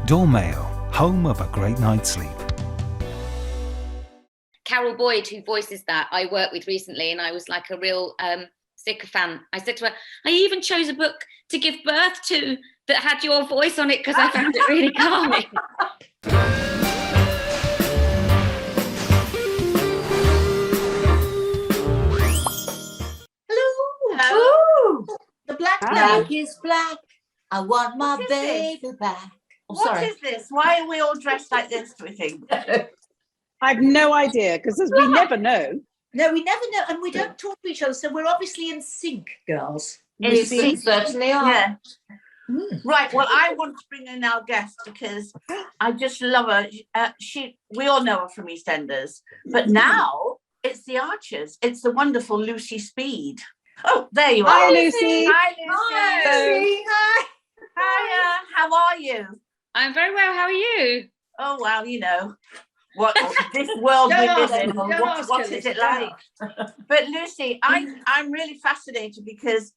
Dormail, home of a great night's sleep. Carol Boyd, who voices that, I worked with recently, and I was like a real sycophant. I said to her, I even chose a book to give birth to that had your voice on it because I found it really calming. Hello. The black is black. I want my baby back. What is this? Why are we all dressed like this, do we think? I've no idea, because we never know. No, we never know, and we don't talk to each other, so we're obviously in sync, girls. We certainly are. Yeah. Right, well, I want to bring in our guest because I just love her. We all know her from EastEnders, but now it's the Archers. It's the wonderful Lucy Speed. Oh, there you are. Hi, Lucy. Hi, Lucy. Hi, Lucy. Hi. Hiya. How are you? I'm very well. How are you? Oh, well, you know. What this world we live in, what is it like? But Lucy, I'm really fascinated because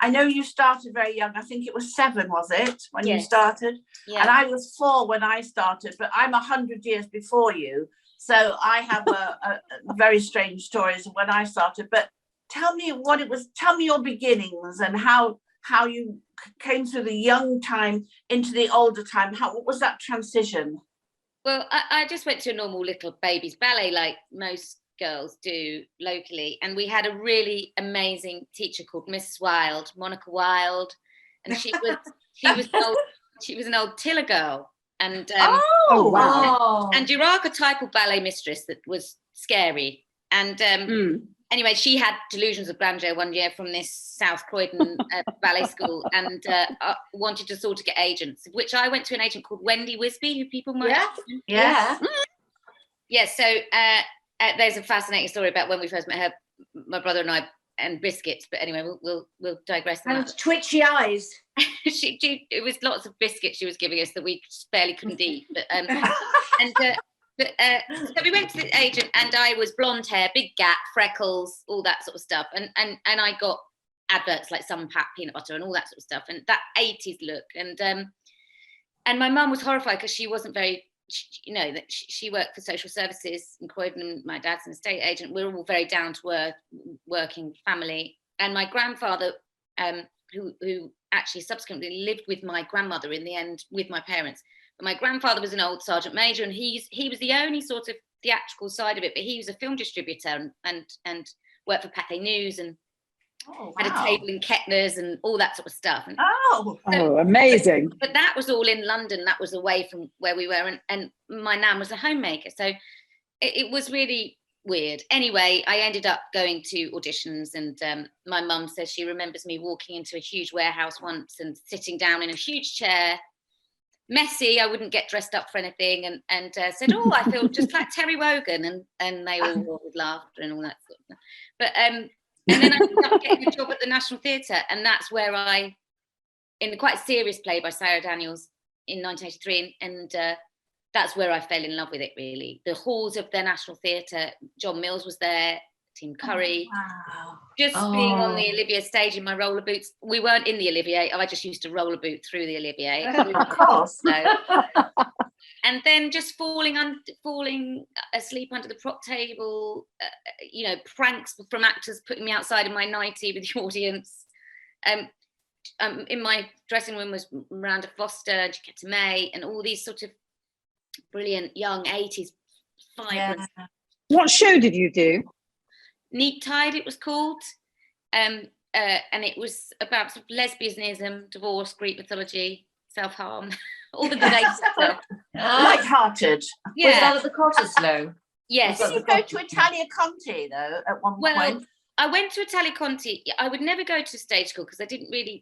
I know you started very young. I think it was 7, was it, when you started? Yeah. And I was 4 when I started, but I'm 100 years before you. So I have a very strange stories of when I started. But tell me what it was. Tell me your beginnings and how you came through the young time into the older time. What was that transition? Well, I just went to a normal little babies ballet like most girls do locally, and we had a really amazing teacher called Mrs. Wilde, Monica Wilde, and she was an old Tiller girl, and wow, and your archetypal ballet mistress that was scary, and anyway, she had delusions of grandeur one year from this South Croydon ballet school, and wanted to sort of get agents, which I went to an agent called Wendy Wisby, who people might know. Yeah. So there's a fascinating story about when we first met her, my brother and I, and biscuits. But anyway, we'll digress. And twitchy eyes. It was lots of biscuits she was giving us that we barely couldn't eat. But so we went to the agent, and I was blonde hair, big gap, freckles, all that sort of stuff, and I got adverts like Sun Pat peanut butter and all that sort of stuff, and that 80s look, and my mum was horrified because she wasn't very, that she worked for social services in Croydon, and my dad's an estate agent. We're all very down to earth, working family, and my grandfather, who actually subsequently lived with my grandmother in the end with my parents. But my grandfather was an old sergeant major, and he was the only sort of theatrical side of it, but he was a film distributor and worked for Pathé News and had a table in Kettner's and all that sort of stuff. And amazing. But that was all in London. That was away from where we were. And my nan was a homemaker. So it was really weird. Anyway, I ended up going to auditions, and my mum says she remembers me walking into a huge warehouse once and sitting down in a huge chair, messy. I wouldn't get dressed up for anything, and said, "Oh, I feel just like Terry Wogan," and they all roared with laughter and all that sort of stuff. But and then I ended up getting a job at the National Theatre, and that's where in a quite serious play by Sarah Daniels in 1983, and that's where I fell in love with it. Really, the halls of the National Theatre. John Mills was there. Tim Curry. Just being on the Olivier stage in my roller boots. We weren't in the Olivier. I just used to roller boot through the Olivier. Of course. And then just falling asleep under the prop table. Pranks from actors putting me outside in my nightie with the audience. In my dressing room was Miranda Foster, Jaquetta May, and all these sort of brilliant young 80s vibrant. Yeah. What show did you do? Neat Tide, it was called, and it was about sort of lesbianism, divorce, Greek mythology, self-harm, all the good stuff. Light-hearted. Yeah. Was that at the Cottesloe? Yes. Did you go to Italia Conti though at one point? I went to Italia Conti. I would never go to stage school because I didn't really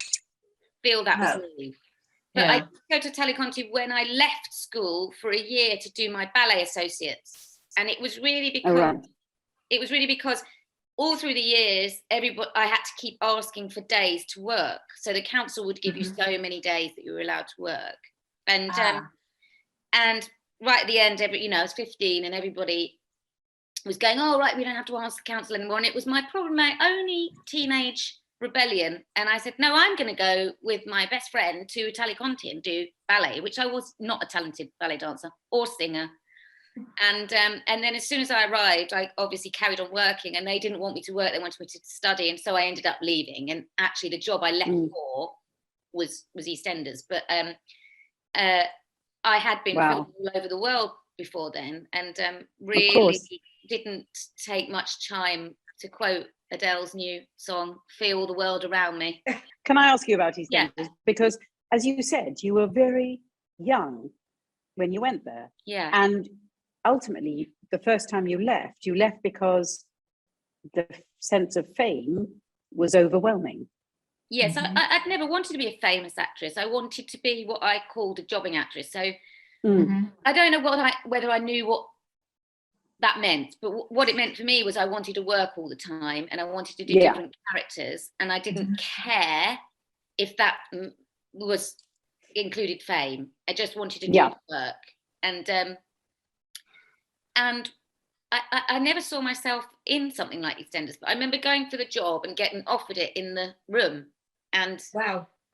feel that was me. But I did go to Italia Conti when I left school for a year to do my ballet associates, and it was really because all through the years, I had to keep asking for days to work. So the council would give you so many days that you were allowed to work. And right at the end, I was 15 and everybody was going, "Oh, right, we don't have to ask the council anymore." And it was my only teenage rebellion, and I said, no, I'm going to go with my best friend to Italia Conti and do ballet, which I was not a talented ballet dancer or singer. And then as soon as I arrived, I obviously carried on working, and they didn't want me to work, they wanted me to study, and so I ended up leaving. And actually the job I left for was Eastenders, but I had been filming all over the world before then, and really didn't take much time, to quote Adele's new song, feel the world around me. Can I ask you about Eastenders? Yeah. Because as you said, you were very young when you went there. Yeah. And ultimately, the first time you left because the sense of fame was overwhelming. Yes, I'd never wanted to be a famous actress. I wanted to be what I called a jobbing actress. So I don't know whether I knew what that meant, but what it meant for me was I wanted to work all the time, and I wanted to do different characters, and I didn't care if that was included fame. I just wanted to do the work, and I never saw myself in something like EastEnders, but I remember going for the job and getting offered it in the room. And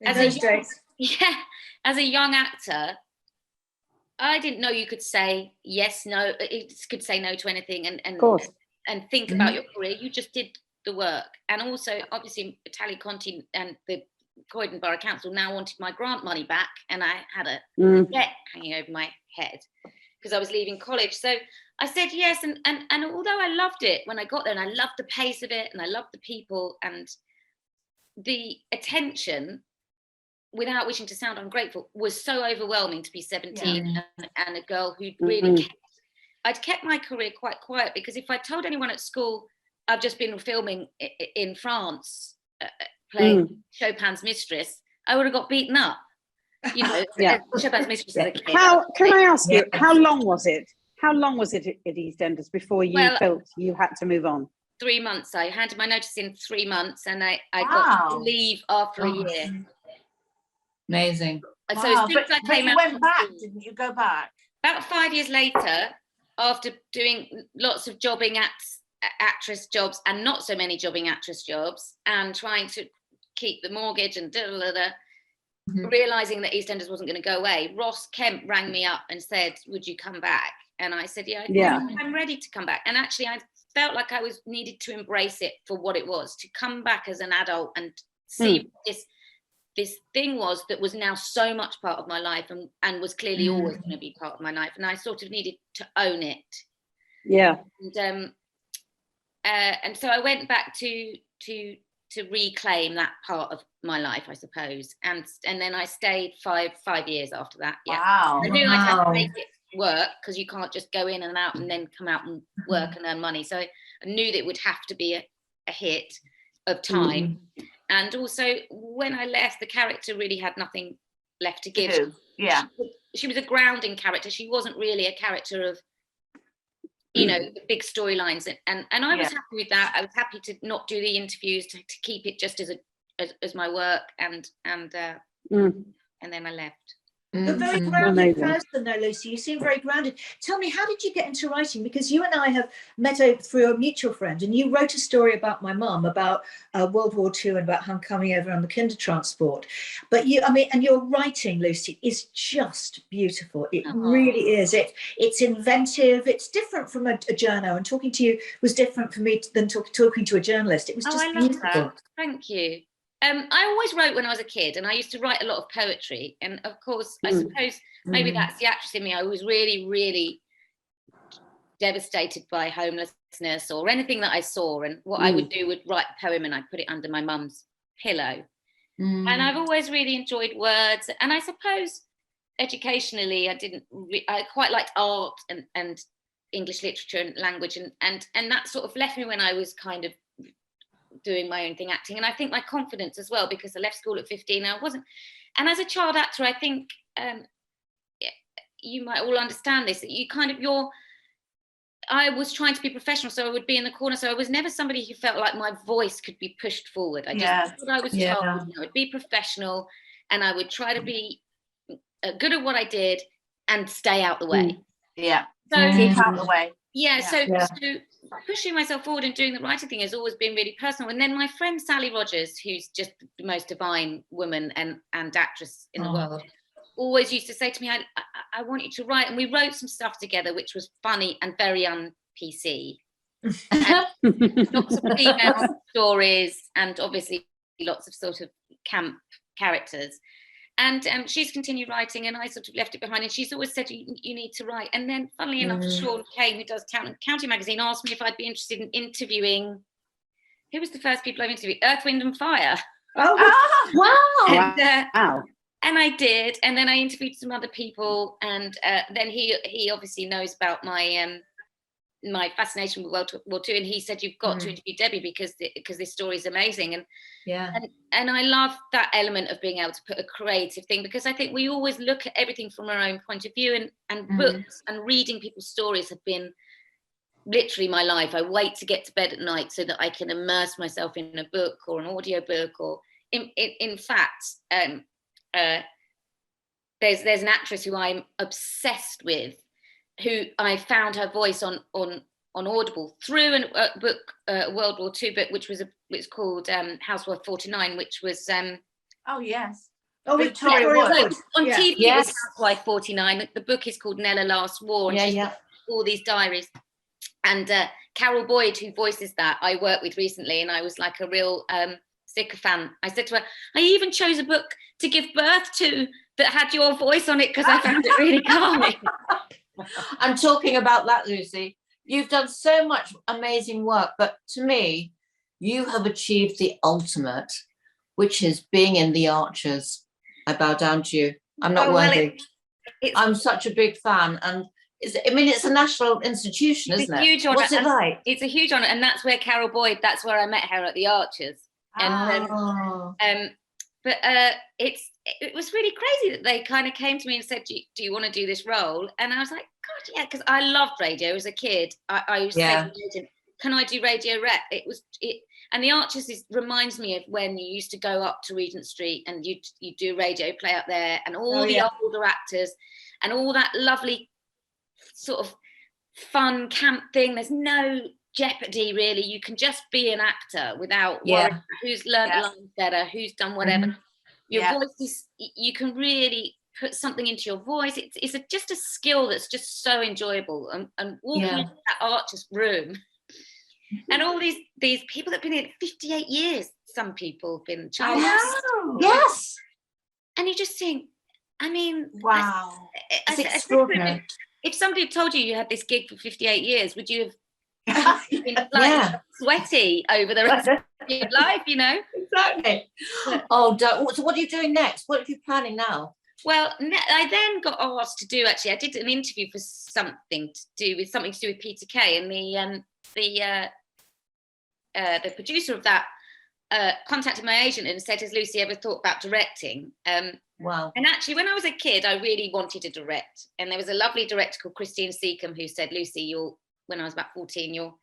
in those days, as a young actor, I didn't know you could say yes, no. It could say no to anything, and think about your career. You just did the work, and also obviously Italia Conti and the Croydon Borough Council now wanted my grant money back, and I had a debt hanging over my head because I was leaving college. So I said yes, and although I loved it when I got there, and I loved the pace of it, and I loved the people and the attention, without wishing to sound ungrateful, was so overwhelming to be 17 and a girl who'd really I'd kept my career quite quiet, because if I told anyone at school I've just been filming in France playing Chopin's Mistress, I would have got beaten up, you know. Chopin's Mistress as a kid. Can I ask you, how long was it at EastEnders before you felt you had to move on? 3 months. I handed my notice in 3 months, and I got to leave after a year. Amazing. So as soon as I came out, went back, didn't you go back? About 5 years later, after doing lots of jobbing actress jobs and not so many jobbing actress jobs, and trying to keep the mortgage and realizing that EastEnders wasn't going to go away, Ross Kemp rang me up and said, would you come back? And I said, I'm ready to come back. And actually I felt like I needed to embrace it for what it was, to come back as an adult and see this thing that was now so much part of my life, and was clearly always going to be part of my life, and I sort of needed to own it. And so I went back to reclaim that part of my life, I suppose, and then I stayed five years after that. I knew I'd have to make it work, because you can't just go in and out and then come out and work and earn money. So I knew that it would have to be a hit of time. And also, when I left, the character really had nothing left to give. She was a grounding character. She wasn't really a character of, you know, the big storylines. And I was happy with that. I was happy to not do the interviews, to keep it just as my work. And then I left. You're a very grounded person, though, Lucy. You seem very grounded. Tell me, how did you get into writing? Because you and I have met through a mutual friend, and you wrote a story about my mum, about World War II, and about her coming over on the kinder transport. But and your writing, Lucy, is just beautiful. It really is. It's inventive. It's different from a journo, and talking to you was different for me than talking to a journalist. It was just beautiful. That. Thank you. I always wrote when I was a kid, and I used to write a lot of poetry. And of course, I suppose maybe that's the actress in me. I was really, really devastated by homelessness or anything that I saw. And what I would do would write a poem, and I'd put it under my mum's pillow. And I've always really enjoyed words. And I suppose educationally, I quite liked art and English literature and language. And that sort of left me when I was kind of doing my own thing, acting. And I think my confidence as well, because I left school at 15, I wasn't. And as a child actor, I think you might all understand this, that you kind of, I was trying to be professional, so I would be in the corner. So I was never somebody who felt like my voice could be pushed forward. I just thought I was told, I would be professional, and I would try to be good at what I did and stay out the way. So keep out the way. So pushing myself forward and doing the writing thing has always been really personal. And then my friend Sally Rogers, who's just the most divine woman and actress in the world, always used to say to me, I want you to write. And we wrote some stuff together, which was funny and very un-PC. Lots of female stories and obviously lots of sort of camp characters. And she's continued writing, and I sort of left it behind. And she's always said, you need to write. And then, funnily enough, Sean Kane, who does County Magazine, asked me if I'd be interested in interviewing. Who was the first people I interviewed? Earth, Wind and Fire. Oh, wow. Wow. And I did. And then I interviewed some other people. And then he obviously knows about my my fascination with World War II, and he said, you've got to interview Debbie because this story is amazing. And and I love that element of being able to put a creative thing, because I think we always look at everything from our own point of view, and books and reading people's stories have been literally my life. I wait to get to bed at night so that I can immerse myself in a book or an audio book, or in fact there's an actress who I'm obsessed with, who I found her voice on Audible through a book, World War II book, which it's called Housewife 49, which was Victoria Wood. On TV. It was Housewife 49. The book is called Nella Last War, and she's got all these diaries. And Carol Boyd, who voices that, I worked with recently, and I was like a real sycophant. I said to her, I even chose a book to give birth to that had your voice on it because I found it really calming. I'm talking about that, Lucy. You've done so much amazing work, but to me, you have achieved the ultimate, which is being in The Archers. I bow down to you. I'm not worthy. I'm such a big fan, and it's a national institution, isn't it? Huge honor. What's it like? It's a huge honor, and that's where Carol Boyd. That's where I met her at The Archers. And but it was really crazy that they kind of came to me and said, do you want to do this role? And I was like, God, yeah, because I loved radio as a kid. I used to say to the agent, can I do radio rep? And The Archers reminds me of when you used to go up to Regent Street and you do radio play up there, and all the older actors and all that lovely sort of fun camp thing. There's no jeopardy really. You can just be an actor without worrying about who's learned lines better, who's done whatever. Your voice is, you can really put something into your voice. It's just a skill that's just so enjoyable. And walking into that Archers room, and all these people that have been in it 58 years, some people have been child. Yes. And you just think, I mean, wow. It's extraordinary. If somebody had told you had this gig for 58 years, would you have been sweaty over the rest of your life, you know? Exactly. So what are you doing next? What are you planning now? Well, I then got asked to do, actually, I did an interview for something to do with Peter Kay, and the producer of that contacted my agent and said, has Lucy ever thought about directing? Wow. And actually, when I was a kid, I really wanted to direct. And there was a lovely director called Christine Seacombe who said, Lucy, when I was about 14, you'll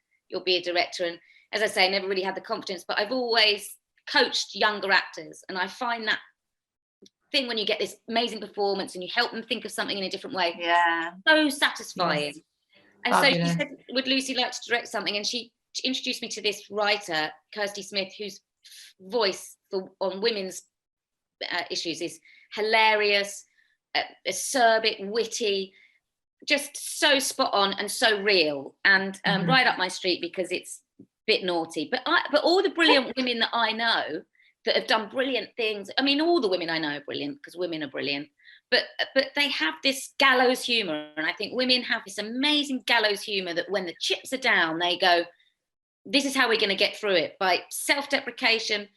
be a director. And as I say, I never really had the confidence, but I've always coached younger actors. And I find that thing when you get this amazing performance and you help them think of something in a different way. So satisfying. Yes. And so she said, would Lucy like to direct something? And she introduced me to this writer, Kirsty Smith, whose voice on women's issues is hilarious, acerbic, witty, just so spot on and so real, and right up my street because it's a bit naughty. But all the brilliant women that I know that have done brilliant things, I mean, all the women I know are brilliant because women are brilliant, but they have this gallows humor, and I think women have this amazing gallows humor that when the chips are down, they go, this is how we're going to get through it, by self-deprecation.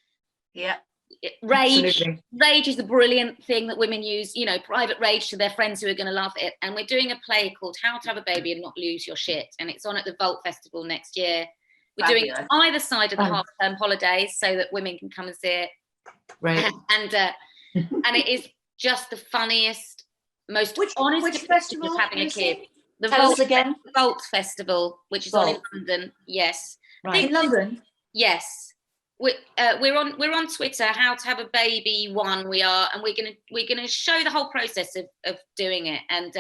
Rage. Absolutely. Rage is a brilliant thing that women use, you know, private rage to their friends who are going to laugh at it. And we're doing a play called How to Have a Baby and Not Lose Your Shit, and it's on at the Vault Festival next year. We're doing it either side of the half-term holidays so that women can come and see it. Right. And it is just the funniest, most honest festival of having a kid. The Vault Festival, which is on in London. Yes. Right. In London? Yes. We're on Twitter, How to Have a Baby One. We are, and we're gonna show the whole process of doing it, and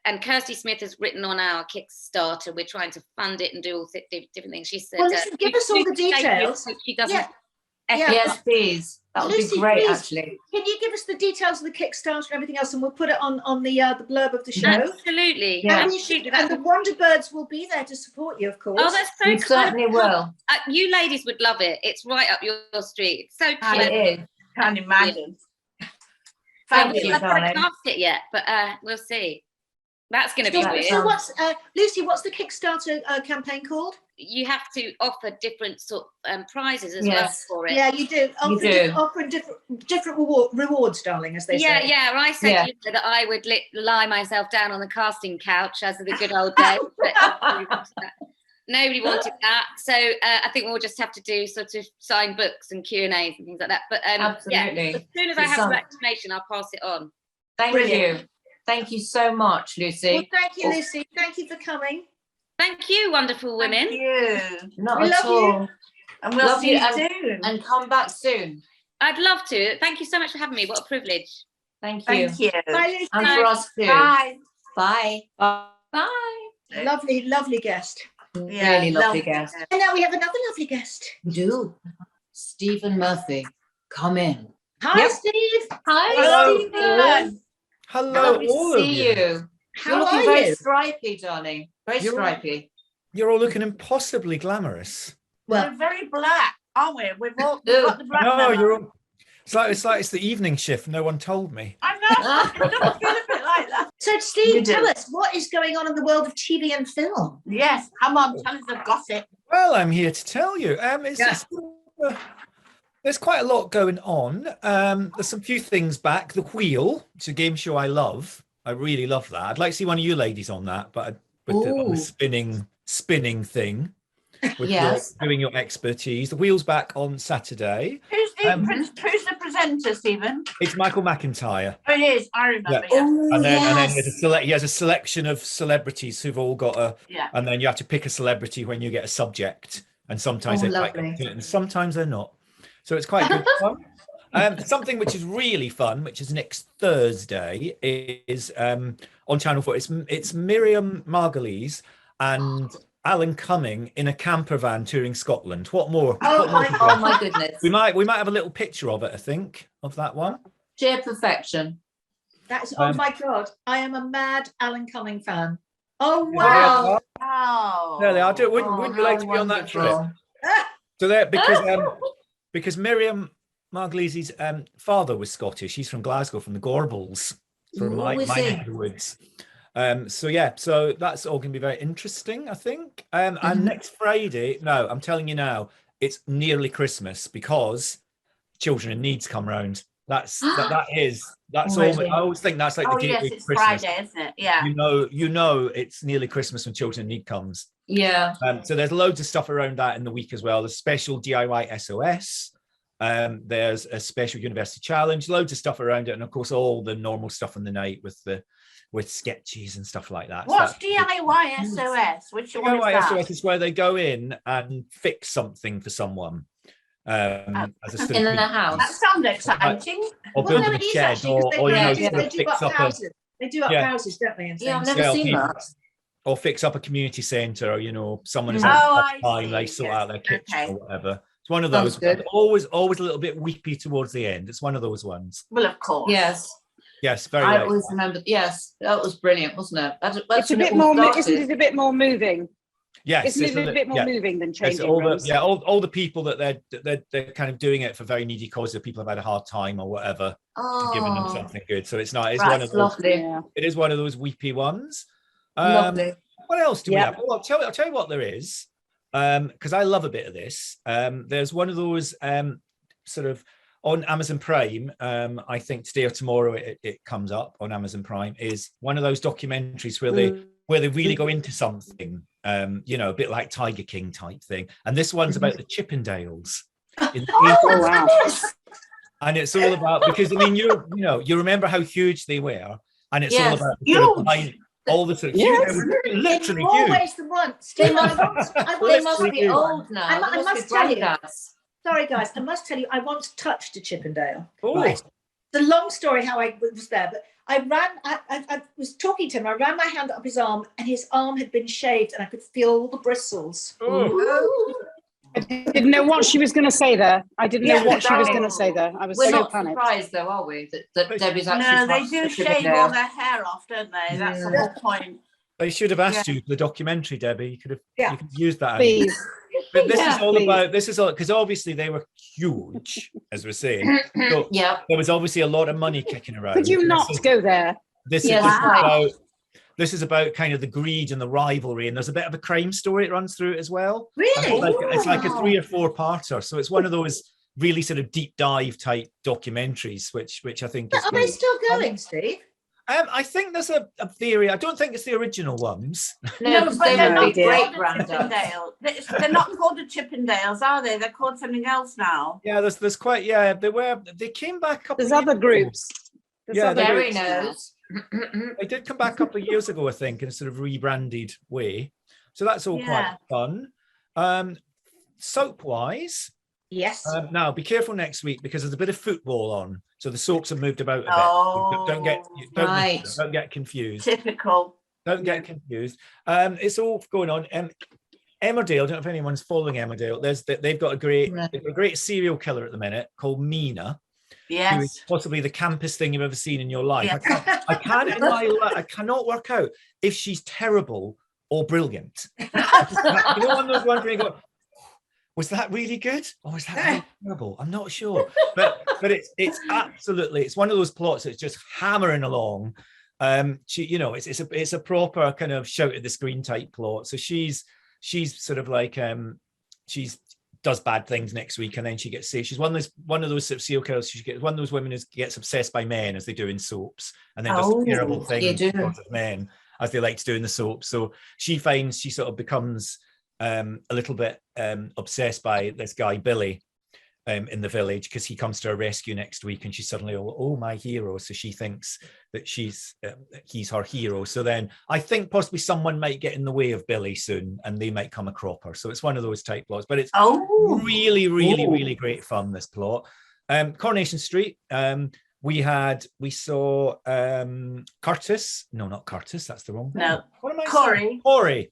and Kirsty Smith has written on our Kickstarter. We're trying to fund it and do all different things. She said, Well, listen, give us all the details. She doesn't. Yeah. Yes, please. That would Lucy, be great, please, actually. Can you give us the details of the Kickstarter and everything else, and we'll put it on the blurb of the show. Absolutely. Yeah. Absolutely. And the Wonderbirds will be there to support you, of course. Oh, that's so We kind. certainly will. You ladies would love it. It's right up your street. It's so And cute. it is. Can't imagine. Thank you, I've not darling. cast it yet, but we'll see. That's going to be So, weird. so what's Lucy? What's the Kickstarter campaign called? You have to offer different sort of prizes as Yes. well for it. Yeah, you do. Offering different rewards, darling, as they Yeah, say. yeah. I said Yeah. to you that I would lie myself down on the casting couch as of the good old days. But nobody wanted that. So I think we'll just have to do sort of signed books and Q&As and things like that. But Absolutely. as soon as I have that information, I'll pass it on. Thank Brilliant. you. Thank you so much, Lucy. Well, thank you, Lucy. Thank you for coming. Thank you, wonderful women. Thank you. Not We at love you. all. And we'll Love see you you soon. And come back soon. I'd love to. Thank you so much for having me. What a privilege. Thank you. Thank you. Bye, Lucy. And for us too. Bye. Bye. Bye. Lovely, lovely guest. Yeah, Really lovely guest. And now we have another lovely guest. We do. Stephen Murphy, come in. Hi, Yep. Steve. Hi, Hello. Stephen. Hello, Lovely to all of see you. you. You're How looking are very you? stripy, darling. Very You're- stripy. You're all looking impossibly glamorous. Well, We're very black, aren't we? We've got the black. No, men you're on. all. It's like it's the evening shift. No one told me. I know. It does feel a bit like that. so You Steve, do. tell us, what is going on in the world of TV and film? Yes. Come on, tell us the gossip. Well, I'm here to tell you. Yeah. There's quite a lot going on. There's some few things back. The Wheel, it's a game show I love. I really love that. I'd like to see one of you ladies on that, but on Ooh. the spinning thing. With Yes. doing your expertise. The Wheel's back on Saturday. Who's the presenter, Stephen? It's Michael McIntyre. Oh, it is. I remember. Yeah. Yeah. And then he has a selection of celebrities who've all got Yeah. and then you have to pick a celebrity when you get a subject, and sometimes Oh, they're quite lovely. good at it and sometimes they're not, so it's quite good fun. Something which is really fun, which is next Thursday, is on Channel 4. It's Miriam Margolyes and Alan Cumming in a camper van touring Scotland. What more? Oh, What more my could you Oh want? my goodness. we might have a little picture of it, I think, of that one. Sheer perfection. That's, oh Um, my God, I am a mad Alan Cumming fan. Oh, Wow. wow. Oh. There they are. Wouldn't Oh, you like how to be on that trip? wonderful. So there, because Miriam Margolyes' father was Scottish. He's from Glasgow, from the Gorbals, from my is he? neck of the woods. So that's all going to be very interesting, I think. And next Friday, no, I'm telling you now, it's nearly Christmas because Children in Needs come round. That's Already. I always think that's like Oh, the yes, gateway it's to Christmas. Friday, isn't it? Yeah. You know, it's nearly Christmas when Children in Need comes. Yeah. So there's loads of stuff around that in the week as well. There's special DIY SOS. There's a special university challenge, loads of stuff around it, and of course all the normal stuff on the night with sketches and stuff like that. What's So that's DIY SOS? Which one is DIY that? SOS is where they go in and fix something for someone. As a sort In of- the house. That sounds exciting. or Well, build no, a it is shed, actually, or because you know, they sort do of up fix up a houses. They do up Yeah. houses, don't they? And Yeah, I've things? never Yeah, seen people- that. or fix up a community centre, or you know, someone is Mm. having Oh, a I tough time, they see, sort yes. out their kitchen Okay. or whatever. It's one of Sounds those. good. Always a little bit weepy towards the end. It's one of those ones. Well, of course. Yes. Yes, very I late. always remember. Yes, that was brilliant, wasn't it? That's It's a when bit it all more, started. isn't it a bit more moving? Yes, Isn't it a bit more yeah. moving than It's changing all the, rooms? yeah, all the people that they're kind of doing it for very needy causes. People have had a hard time or whatever, giving them Oh, something good. So it's not. It's that's one of those. lovely. Yeah. It is one of those weepy ones. Lovely. What else do we Yeah. have? Well, I'll tell you what there is, because I love a bit of this. There's one of those sort of on Amazon Prime. I think today or tomorrow it comes up on Amazon Prime. Is one of those documentaries where they really go into something. You know, a bit like Tiger King type thing. And this one's about the Chippendales. In the Oh, wow. and it's all about, because I mean, you remember how huge they were, and it's all Yes. about the sort of Huge. behind, all the sort of Yes. huge, literally In more huge. ways than one. They Steve, must, I they once must Literally be huge. old now. I They must be tell you. granddads. Sorry, guys, I must tell you, I once touched a Chippendale. Oh. Right. It's a long story how I was there, but I was talking to him, I ran my hand up his arm and his arm had been shaved and I could feel all the bristles. I didn't know what she was going to say there. I didn't know what she was going to say there. I was We're so not panicked. surprised though, are we? That Debbie's actually. No, they do the shave fingernail. all their hair off, don't they? That's the whole point. I should have asked you for the documentary, Debbie. You could have you could use that. Please. But this Yeah, is all please. about, this is all, because obviously they were huge, as we're saying. So Yeah. there was obviously a lot of money kicking around. Could you not go there? This Yes, is right. about, this is about kind of the greed and the rivalry, and there's a bit of a crime story that runs through it as well. And Really? it's like a 3 or 4 parter, so it's one of those really sort of deep dive type documentaries, which I think is Are they great. still going, Steve? I think there's a theory. I don't think it's the original ones. No, but they they're would not be dear. great called the roundups. Chippendale. They're not called the Chippendales, are they? They're called something else now. Yeah, there's quite, they came back a couple There's of other years ago. groups. There's Yeah, other there Gary groups now. knows. They did come back a couple of years ago, I think, in a sort of rebranded way. So that's all quite fun. Soap wise, Yes. now be careful next week because there's a bit of football on. So the soaps have moved about a bit. Oh, right. Don't get confused. Typical. Don't get confused. It's all going on. Emmerdale, I don't know if anyone's following Emmerdale. They've got a great serial killer at the minute called Mina, who is Yes. possibly the campest thing you've ever seen in your life. Yeah. I cannot work out if she's terrible or brilliant. You know, one of those ones where you go, was that really good or was that really terrible? I'm not sure, but it's absolutely, it's one of those plots that's just hammering along. It's a proper kind of shout at the screen type plot. So she's sort of like she's does bad things next week and then she gets saved. She's one of those sort of serial killers. She gets one of those women who gets obsessed by men as they do in soaps and then does terrible things because of men as they like to do in the soap. So she finds she sort of becomes a little bit obsessed by this guy Billy in the village because he comes to her rescue next week and she's suddenly oh my hero. So she thinks that he's her hero. So then I think possibly someone might get in the way of Billy soon and they might come a cropper. So it's one of those type plots, but it's really great fun, this plot. Coronation Street, we saw Curtis. No, not Curtis, that's the wrong one. No. What am I saying? Corey,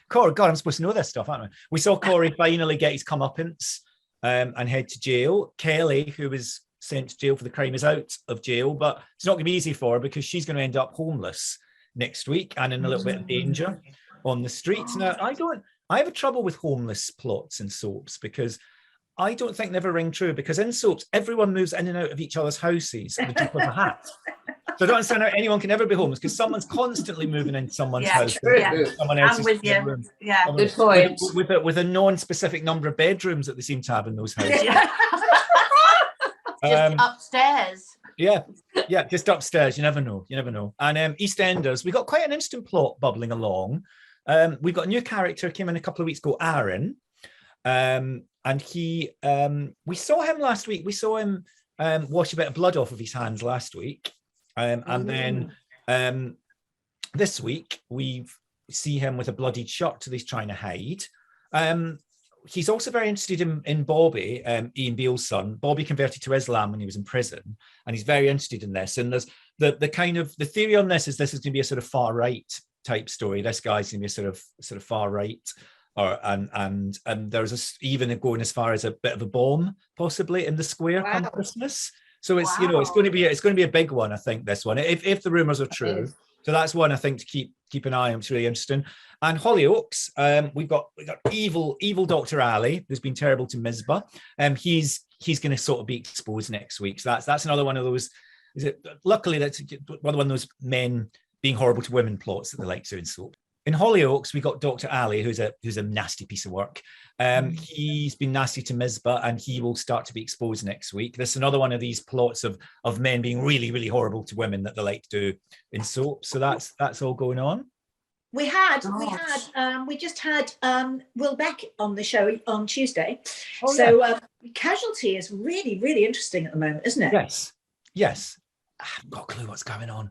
God, I'm supposed to know this stuff, aren't I? We saw Corey finally get his comeuppance and head to jail. Kelly, who was sent to jail for the crime, is out of jail, but it's not going to be easy for her because she's going to end up homeless next week and in a little bit of danger on the streets. Now, I have a trouble with homeless plots in soaps because I don't think they ever ring true, because in soaps, everyone moves in and out of each other's houses at the drop of a hat. So I don't understand how anyone can ever be homeless because someone's constantly moving into someone's house. Someone else's I'm with you. room. Yeah. Good point. With a non-specific number of bedrooms that they seem to have in those houses. Just upstairs. Yeah, just upstairs. You never know. And EastEnders, we got quite an instant plot bubbling along. We got a new character came in a couple of weeks ago, Aaron. And he, we saw him last week. We saw him wash a bit of blood off of his hands last week. And then this week we see him with a bloodied shirt that he's trying to hide. He's also very interested in Bobby, Ian Beale's son. Bobby converted to Islam when he was in prison, and he's very interested in this. And there's the kind of the theory on this is going to be a sort of far right type story. This guy's going to be a sort of far right. And there's even going as far as a bit of a bomb possibly in the square come Christmas. So it's it's going to be a big one, I think, this one, if the rumors are true. So that's one I think to keep an eye on. It's really interesting. And Hollyoaks, we've got evil Dr. Ali, who's been terrible to Misbah. He's going to sort of be exposed next week. So that's another one of those. Luckily that's one of those men being horrible to women plots that they like to do in soap. In Hollyoaks, we got Dr. Ali, who's a nasty piece of work. He's been nasty to Misbah, and he will start to be exposed next week. There's another one of these plots of men being really, really horrible to women that they like to do in soap. So that's all going on. We just had Will Beck on the show on Tuesday. Casualty is really, really interesting at the moment, isn't it? Yes. I haven't got a clue what's going on.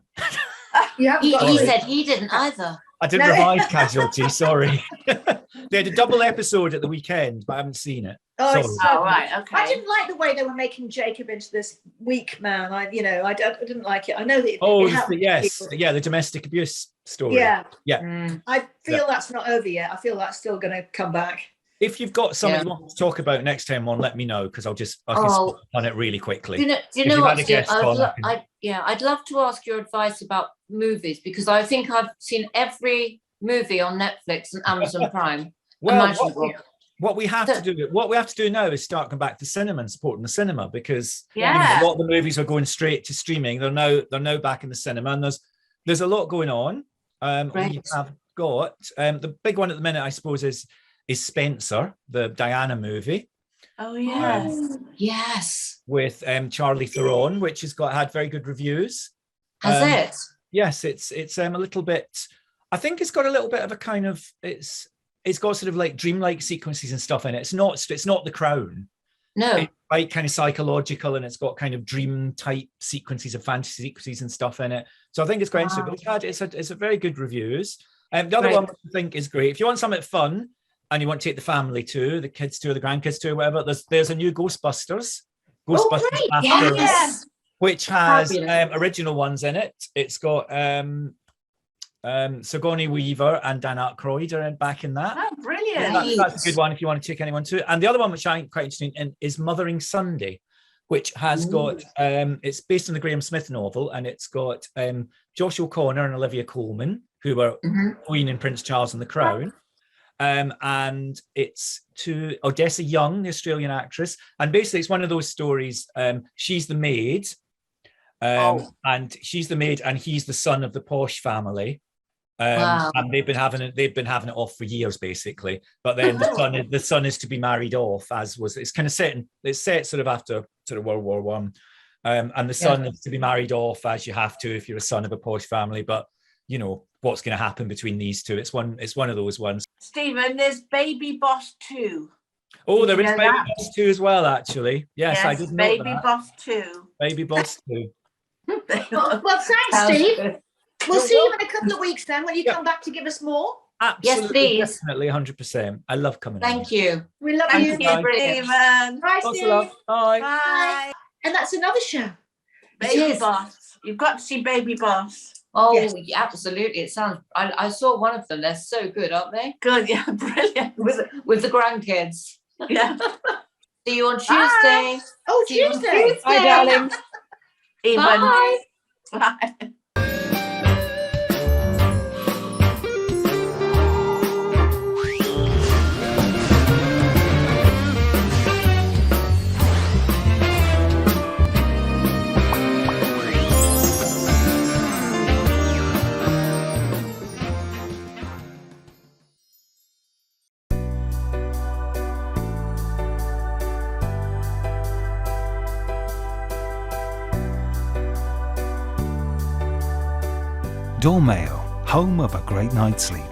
He said he didn't either. I didn't revise Casualty, sorry. They had a double episode at the weekend, but I haven't seen it. Oh, Sorry. it's so Oh, right, good. okay. I didn't like the way they were making Jacob into this weak man. I didn't like it. I know that. Oh, it happened to yes, people. yeah, the domestic abuse story. Yeah. Yeah. Mm. I feel that's not over yet. I feel that's still going to come back. If you've got something Yeah. you want to talk about next time on, let me know, because I can Oh. speak on it really quickly. Do you If know you've what, had a Steve? guest on, I can- I'd love to ask your advice about movies, because I think I've seen every movie on Netflix and Amazon Prime. Well, imaginable. what we have to do now is start going back to cinema and supporting the cinema, because Yeah. a lot of the movies are going straight to streaming. They're now back in the cinema, and there's a lot going on. We Great. have got the big one at the minute, I suppose, is Spencer, the Diana movie Oh, yes. Yes. with Charlie Theron, which had very good reviews. Has it? Yes, it's a little bit. I think it's got a little bit of a kind of it's got sort of like dreamlike sequences and stuff in it. It's not The Crown. No. It's quite kind of psychological, and it's got kind of dream type sequences of fantasy sequences and stuff in it. So I think it's quite interesting. But it's a very good reviews. The other Great. one which I think is great, if you want something fun and you want to take the family to, the kids to, the grandkids to, whatever, there's a new Ghostbusters. Ghostbusters great. After, Yes. which has Fabulous. original ones in it. It's got Sigourney Weaver and Dan Aykroyd are back in that. Oh, brilliant. Right. That's a good one if you want to take anyone to. And the other one, which I'm quite interested in, is Mothering Sunday, which has got it's based on the Graham Smith novel, and it's got Josh O'Connor and Olivia Colman, who were Queen and Prince Charles and the Crown. And it's to Odessa Young, the Australian actress. And basically it's one of those stories. She's the maid. And she's the maid, and he's the son of the posh family. Wow. And they've been having it off for years, basically. But then the son is to be married off, it's kind of set sort of after sort of World War One. And the son is to be married off, as you have to if you're a son of a posh family. But you know what's going to happen between these two. It's one of those ones. Stephen, there's Baby Boss 2. Oh, Did there you is know Baby that? Boss 2 as well, actually. Yes, I did know Baby that. Boss 2. Baby Boss 2. Well, thanks, Sounds Steve. good. We'll see you in a couple of weeks then when you come back to give us more. Absolutely, please. definitely, 100%. I love coming on. Thank you. We love Thank you. you, Brilliant. Stephen. Bye, Lots of Steve. love. Bye. Bye. And that's another show. Baby Yes. Boss. You've got to see Baby Boss. Oh, Yes. yeah, absolutely. It sounds. I saw one of them. They're so good, aren't they? Good, yeah, brilliant. With the grandkids. Yeah. See you on Tuesday. Oh, See you on Tuesday. Hi, darling. Even. Bye. Bye. Dormail, home of a great night's sleep.